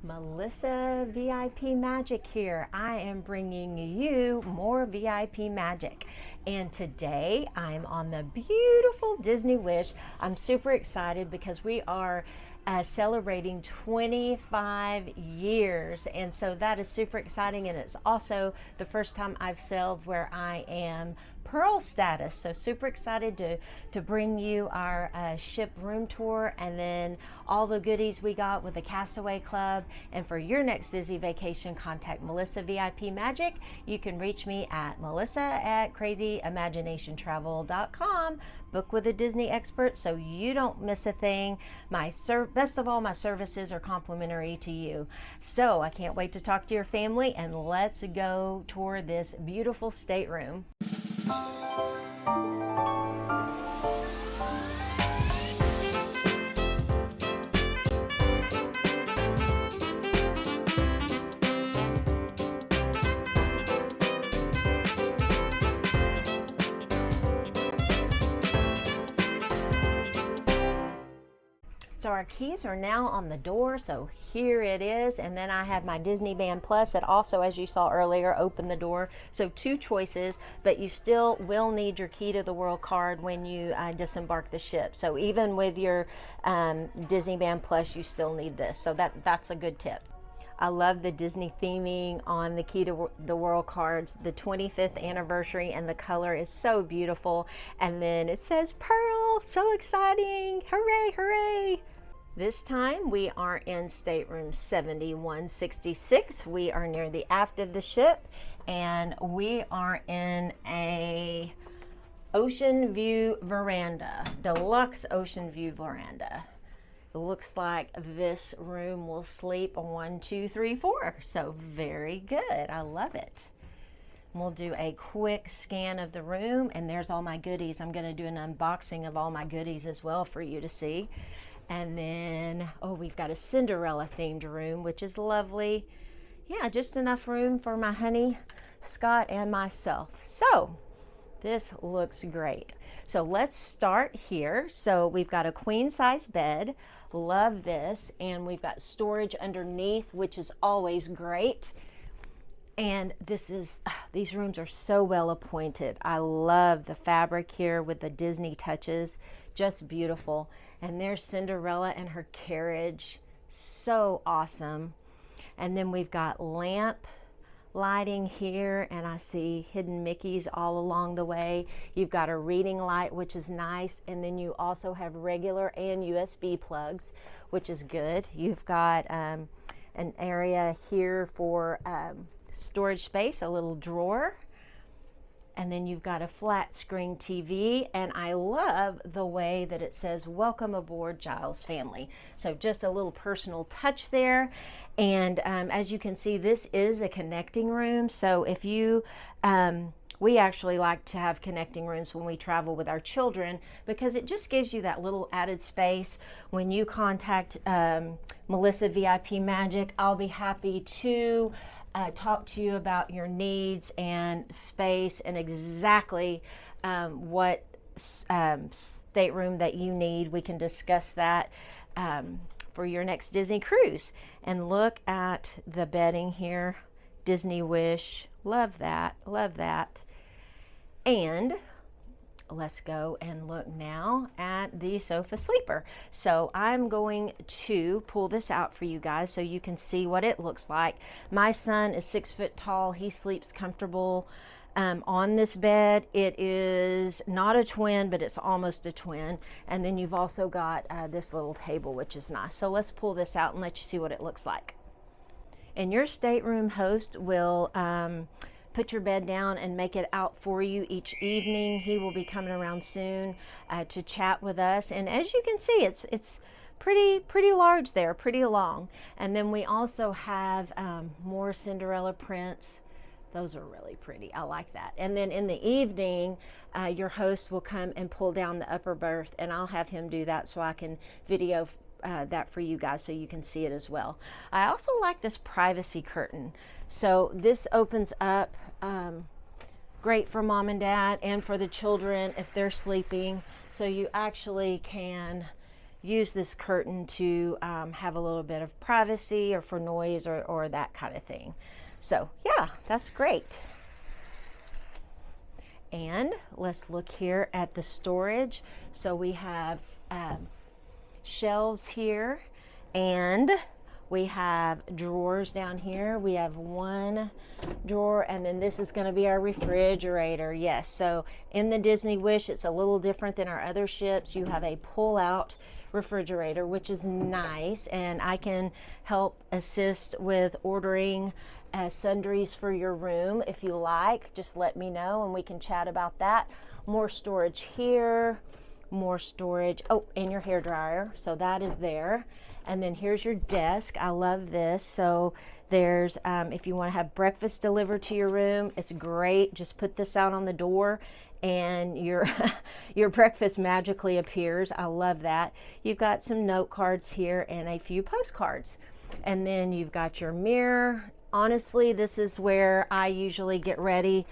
Melissa VIP Magic here. I am bringing you more VIP magic. And today I'm on the beautiful Disney Wish. I'm super excited because we are celebrating 25 years. And so that is super exciting. And it's also the first time I've sailed where I am Pearl status. So super excited to bring you our ship room tour and then all the goodies we got with the Castaway Club. And for your next Disney vacation, contact Melissa VIP Magic. You can reach me at melissa@crazyimaginationtravel.com. Book with a Disney expert so you don't miss a thing. Best of all, my services are complimentary to you. So I can't wait to talk to your family, and let's go tour this beautiful stateroom. So our keys are now on the door, so here it is. And then I have my Disney Band Plus that also, as you saw earlier, opened the door. So two choices, but you still will need your Key to the World card when you disembark the ship. So even with your Disney Band Plus, you still need this. So that's a good tip. I love the Disney theming on the Key to the World cards, the 25th anniversary, and the color is so beautiful. And then it says Pearl, so exciting, hooray, hooray. This time we are in stateroom 7166. We are near the aft of the ship, and we are in a ocean view veranda, deluxe ocean view veranda. It looks like this room will sleep 1, 2, 3, 4. So very good. I love it. We'll do a quick scan of the room, and there's all my goodies. I'm going to do an unboxing of all my goodies as well for you to see. And then, oh, we've got a Cinderella themed room, which is lovely. Yeah, just enough room for my honey, Scott, and myself. So this looks great. So let's start here. So we've got a queen size bed. Love this. And we've got storage underneath, which is always great. And these rooms are so well appointed. I love the fabric here with the Disney touches. Just beautiful. And there's Cinderella and her carriage. So awesome. And then we've got lamp lighting here, and I see hidden Mickeys all along the way. You've got a reading light, which is nice, and then you also have regular and USB plugs, which is good. You've got an area here for storage space, a little drawer, and then you've got a flat screen TV, and I love the way that it says welcome aboard Giles family. So just a little personal touch there. And as you can see, this is a connecting room. So if you we actually like to have connecting rooms when we travel with our children, because it just gives you that little added space. When you contact Melissa VIP Magic, I'll be happy to talk to you about your needs and space and exactly what stateroom that you need. We can discuss that for your next Disney cruise. And look at the bedding here, Disney Wish. Love that, love that. And let's go and look now at the sofa sleeper. So I'm going to pull this out for you guys so you can see what it looks like. My son is 6 foot tall. He sleeps comfortable on this bed. It is not a twin, but it's almost a twin. And then you've also got this little table, which is nice. So let's pull this out and let you see what it looks like. And your stateroom host will put your bed down and make it out for you each evening. He will be coming around soon to chat with us. And as you can see, it's pretty large there, pretty long. And then we also have more Cinderella prints. Those are really pretty. I like that. And then in the evening, your host will come and pull down the upper berth, and I'll have him do that so I can video that for you guys so you can see it as well. I also like this privacy curtain. So this opens up, great for mom and dad and for the children if they're sleeping. So you actually can, use this curtain to have a little bit of privacy or for noise or that kind of thing. So yeah, that's great. And let's look here at the storage. So we have shelves here, and we have drawers down here. We have one drawer, and then this is going to be our refrigerator. Yes, so in the Disney Wish, it's a little different than our other ships. You have a pull-out refrigerator, which is nice, and I can help assist with ordering sundries for your room. If you like, just let me know and we can chat about that. More storage here, more storage. Oh, and your hair dryer, so that is there. And then here's your desk. I love this. So there's, if you want to have breakfast delivered to your room, it's great. Just put this out on the door and your your breakfast magically appears. I love that. You've got some note cards here and a few postcards. And then you've got your mirror. Honestly, this is where I usually get ready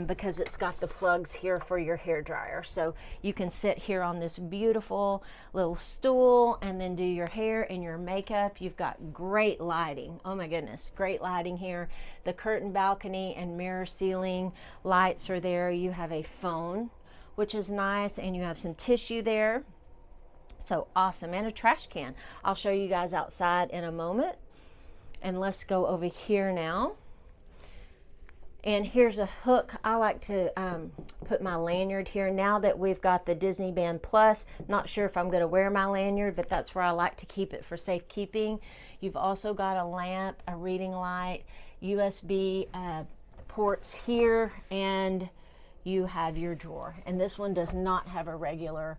because it's got the plugs here for your hair dryer. So you can sit here on this beautiful little stool and then do your hair and your makeup. You've got great lighting. Oh my goodness, great lighting here. The curtain balcony and mirror ceiling lights are there. You have a phone, which is nice, and you have some tissue there. So awesome, and a trash can. I'll show you guys outside in a moment. And let's go over here now. And here's a hook. I like to put my lanyard here. Now that we've got the Disney Band Plus, not sure if I'm going to wear my lanyard, but that's where I like to keep it for safekeeping. You've also got a lamp, a reading light, USB ports here, and you have your drawer. And this one does not have a regular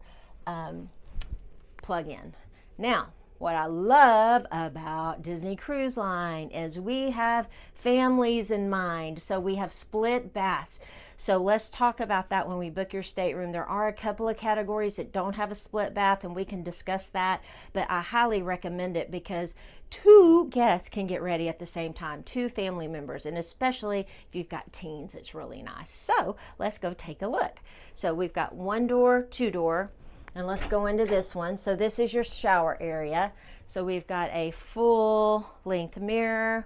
plug-in. Now, what I love about Disney Cruise Line is we have families in mind. So we have split baths. So let's talk about that when we book your stateroom. There are a couple of categories that don't have a split bath, and we can discuss that. But I highly recommend it because 2 guests can get ready at the same time, 2 family members, and especially if you've got teens, it's really nice. So let's go take a look. So we've got 1 door, 2 door. And let's go into this one. So this is your shower area. So we've got a full length mirror.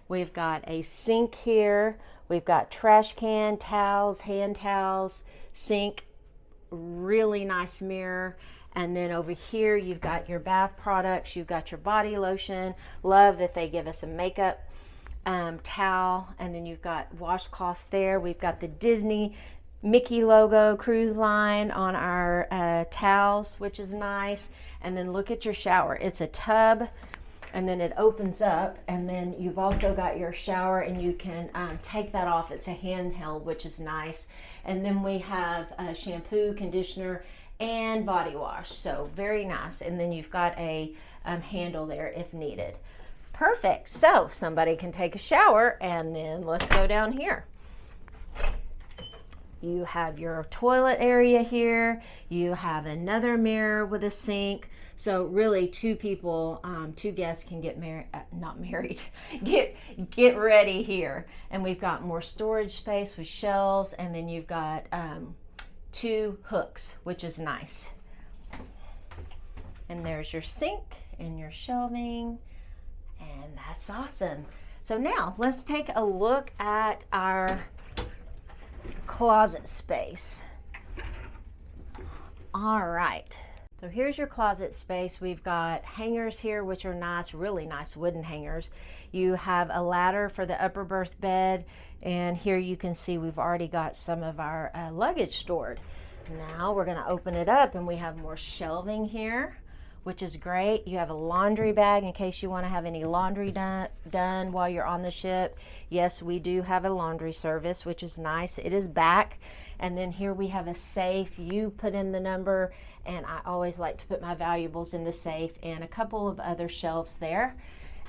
We've got a sink here. We've got trash can, towels, hand towels, sink, really nice mirror. And then over here, you've got your bath products. You've got your body lotion. Love that they give us a makeup towel. And then you've got washcloths there. We've got the Disney Mickey logo cruise line on our towels, which is nice. And then look at your shower. It's a tub, and then it opens up, and then you've also got your shower, and you can take that off. It's a handheld, which is nice. And then we have shampoo, conditioner, and body wash. So very nice. And then you've got a handle there if needed. Perfect. So somebody can take a shower, and then let's go down here. You have your toilet area here. You have another mirror with a sink. So really 2 people, 2 guests can get married, not married, get ready here. And we've got more storage space with shelves, and then you've got 2 hooks, which is nice. And there's your sink and your shelving, and that's awesome. So now let's take a look at our closet space. All right, so here's your closet space. We've got hangers here, which are nice, really nice wooden hangers. You have a ladder for the upper berth bed, and here you can see we've already got some of our luggage stored. Now we're going to open it up, and we have more shelving here, which is great. You have a laundry bag in case you want to have any laundry done while you're on the ship. Yes, we do have a laundry service, which is nice. It is back. And then here we have a safe. You put in the number, and I always like to put my valuables in the safe, and a couple of other shelves there.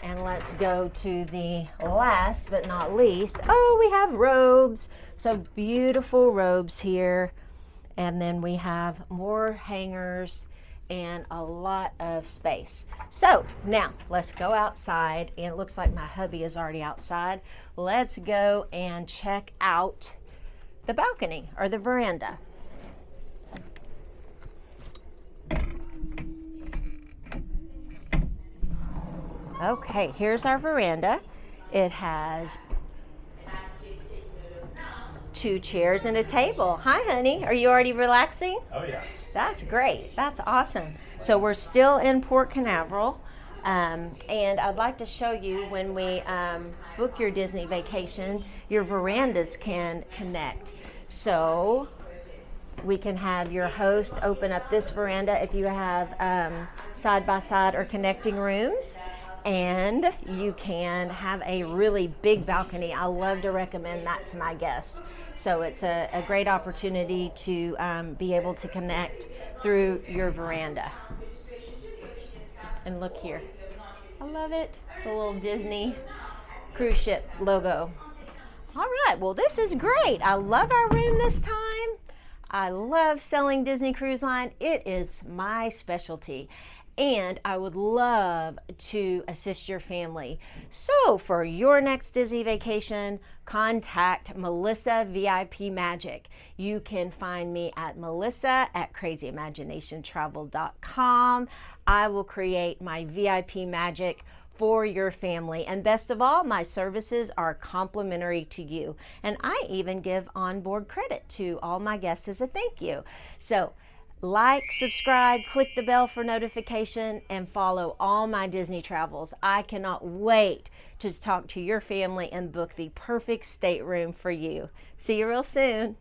And let's go to the last but not least. Oh, we have robes. So beautiful robes here. And then we have more hangers and a lot of space. So now let's go outside, and it looks like my hubby is already outside. Let's go and check out the balcony or the veranda. Okay, here's our veranda. It has 2 chairs and a table. Hi, honey. Are you already relaxing? Oh yeah. That's great. That's awesome. So we're still in Port Canaveral. And I'd like to show you when we book your Disney vacation, your verandas can connect. So we can have your host open up this veranda if you have side-by-side or connecting rooms. And you can have a really big balcony. I love to recommend that to my guests. So it's a great opportunity to be able to connect through your veranda. And look here. I love it. The little Disney cruise ship logo. All right, well, this is great. I love our room this time. I love selling Disney Cruise Line. It is my specialty. And I would love to assist your family. So for your next Disney vacation, contact Melissa VIP Magic. You can find me at melissa@crazyimaginationtravel.com. I will create my VIP Magic for your family. And best of all, my services are complimentary to you. And I even give onboard credit to all my guests as a thank you. So like, subscribe, click the bell for notification, and follow all my Disney travels. I cannot wait to talk to your family and book the perfect stateroom for you. See you real soon.